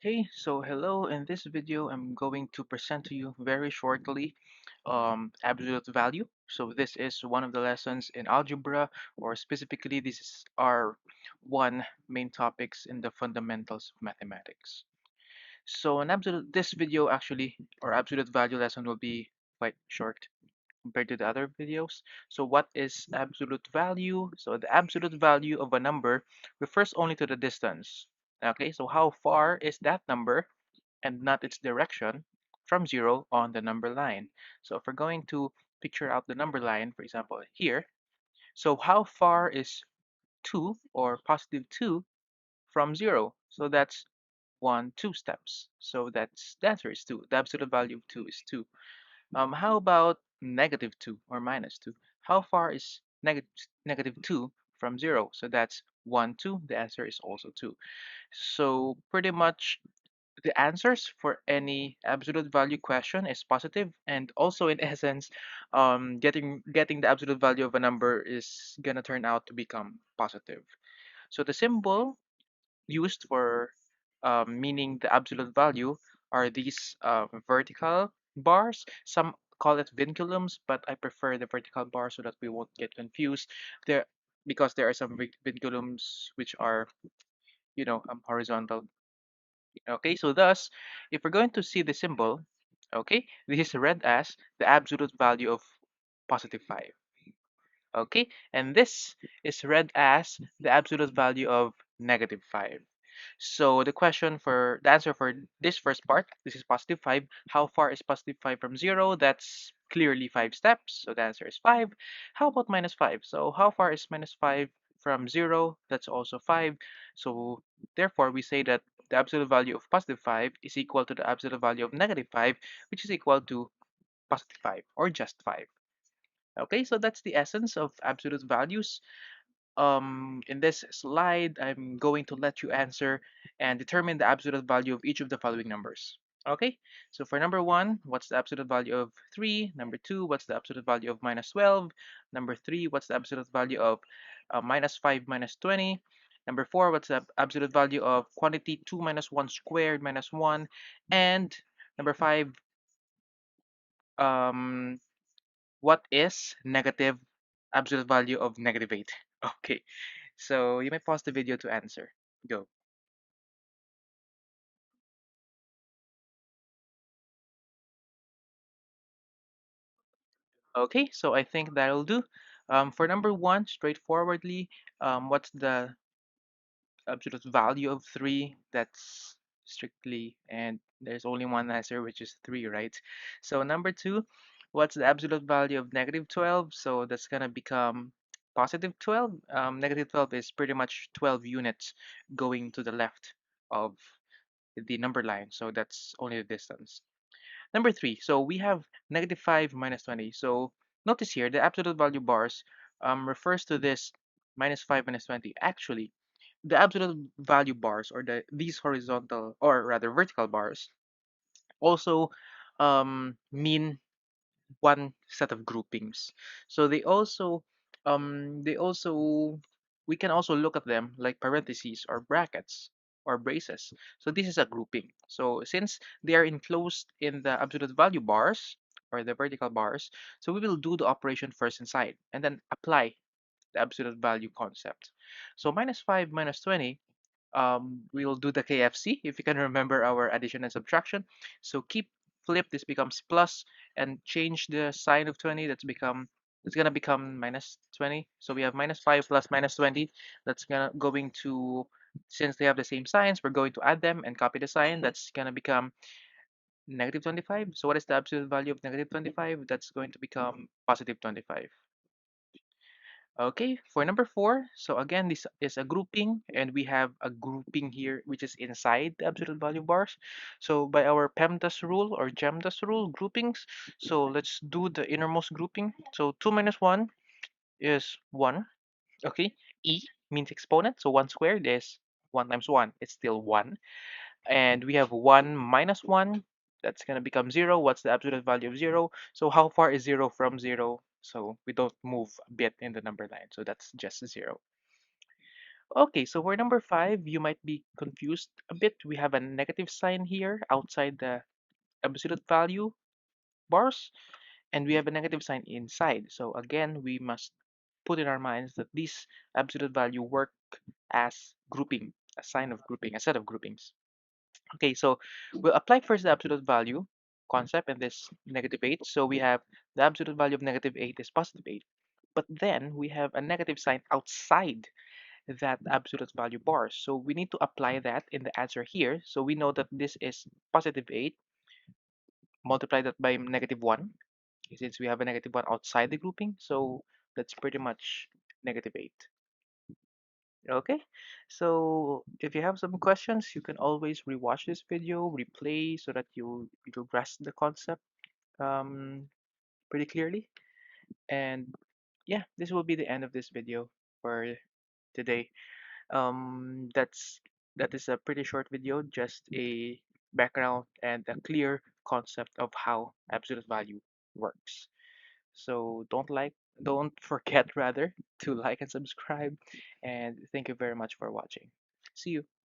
Hey, so hello. In this video, I'm going to present to you very shortly absolute value. So this is one of the lessons in algebra, or specifically, this is our one main topics in the fundamentals of mathematics. So this video actually, or absolute value lesson will be quite short compared to the other videos. So what is absolute value? So the absolute value of a number refers only to the distance. Okay, so how far is that number and not its direction from 0 on the number line. So if we're going to picture out the number line, for example, here, so how far is 2 or positive 2 from 0? So that's 2 steps. So that's the answer is 2. The absolute value of 2 is 2. How about negative 2 or minus 2? How far is negative 2 from 0? So that's 1, 2. The answer is also 2. So pretty much the answers for any absolute value question is positive, and also in essence getting the absolute value of a number is gonna turn out to become positive. So the symbol used for meaning the absolute value are these vertical bars. Some call it vinculums, but I prefer the vertical bar so that we won't get confused there, because there are some vinculums which are horizontal. Okay, so thus, if we're going to see the symbol, okay, this is read as the absolute value of positive 5. Okay, and this is read as the absolute value of negative 5. So the answer for this first part, this is positive 5. How far is positive 5 from 0? That's clearly 5 steps. So the answer is 5. How about minus 5? So how far is minus 5 from 0? That's also 5. So therefore, we say that the absolute value of positive 5 is equal to the absolute value of negative 5, which is equal to positive 5 or just 5. Okay, so that's the essence of absolute values. In this slide, I'm going to let you answer and determine the absolute value of each of the following numbers. Okay, so for number 1, what's the absolute value of 3? Number 2, what's the absolute value of minus 12? Number 3, what's the absolute value of minus 5 minus 20? Number 4, what's the absolute value of quantity 2 minus 1 squared minus 1? And number 5, um, what is negative absolute value of negative 8? Okay, so you may pause the video to answer. Go. Okay, so I think that'll do. For number 1, straightforwardly, what's the absolute value of 3? That's strictly, and there's only one answer, which is 3, right? So number 2, what's the absolute value of negative 12? So that's gonna become positive 12. Negative 12 is pretty much 12 units going to the left of the number line, so that's only the distance. Number 3, so we have negative 5 minus 20. So notice here the absolute value bars refers to this minus 5 minus 20. Actually, the absolute value bars, or these horizontal, or rather vertical bars, also mean one set of groupings. So they also we can also look at them like parentheses or brackets or braces. So this is a grouping. So since they are enclosed in the absolute value bars or the vertical bars, so we will do the operation first inside and then apply the absolute value concept. So minus 5 minus 20, we will do the KFC if you can remember our addition and subtraction. So keep flip, this becomes plus, and change the sign of 20. It's gonna become minus 20. So we have minus 5 plus minus 20. That's gonna going to, since they have the same signs, we're going to add them and copy the sign. That's gonna become negative 25. So what is the absolute value of negative 25? That's going to become positive 25. Okay, for number 4, so again, this is a grouping, and we have a grouping here which is inside the absolute value bars. So by our PEMDAS rule or GEMDAS rule, groupings, so let's do the innermost grouping. So 2 minus 1 is 1. Okay, E means exponent, so 1 squared is 1 times 1, it's still 1. And we have 1 minus 1, that's going to become 0. What's the absolute value of 0? So how far is 0 from 0? So we don't move a bit in the number line, so that's just 0. Okay, so for number five, you might be confused a bit. We have a negative sign here outside the absolute value bars, and we have a negative sign inside. So again, we must put in our minds that these absolute value work as grouping, a sign of grouping, a set of groupings. Okay, so we'll apply first the absolute value concept in this negative 8. So we have the absolute value of negative 8 is positive 8. But then we have a negative sign outside that absolute value bar. So we need to apply that in the answer here. So we know that this is positive 8, multiply that by negative 1, since we have a negative 1 outside the grouping. So that's pretty much negative 8. Okay, so if you have some questions, you can always rewatch this video, replay so that you grasp the concept um, pretty clearly. And yeah, this will be the end of this video for today. That is a pretty short video, just a background and a clear concept of how absolute value works. So don't forget rather to like and subscribe, and thank you very much for watching. See you.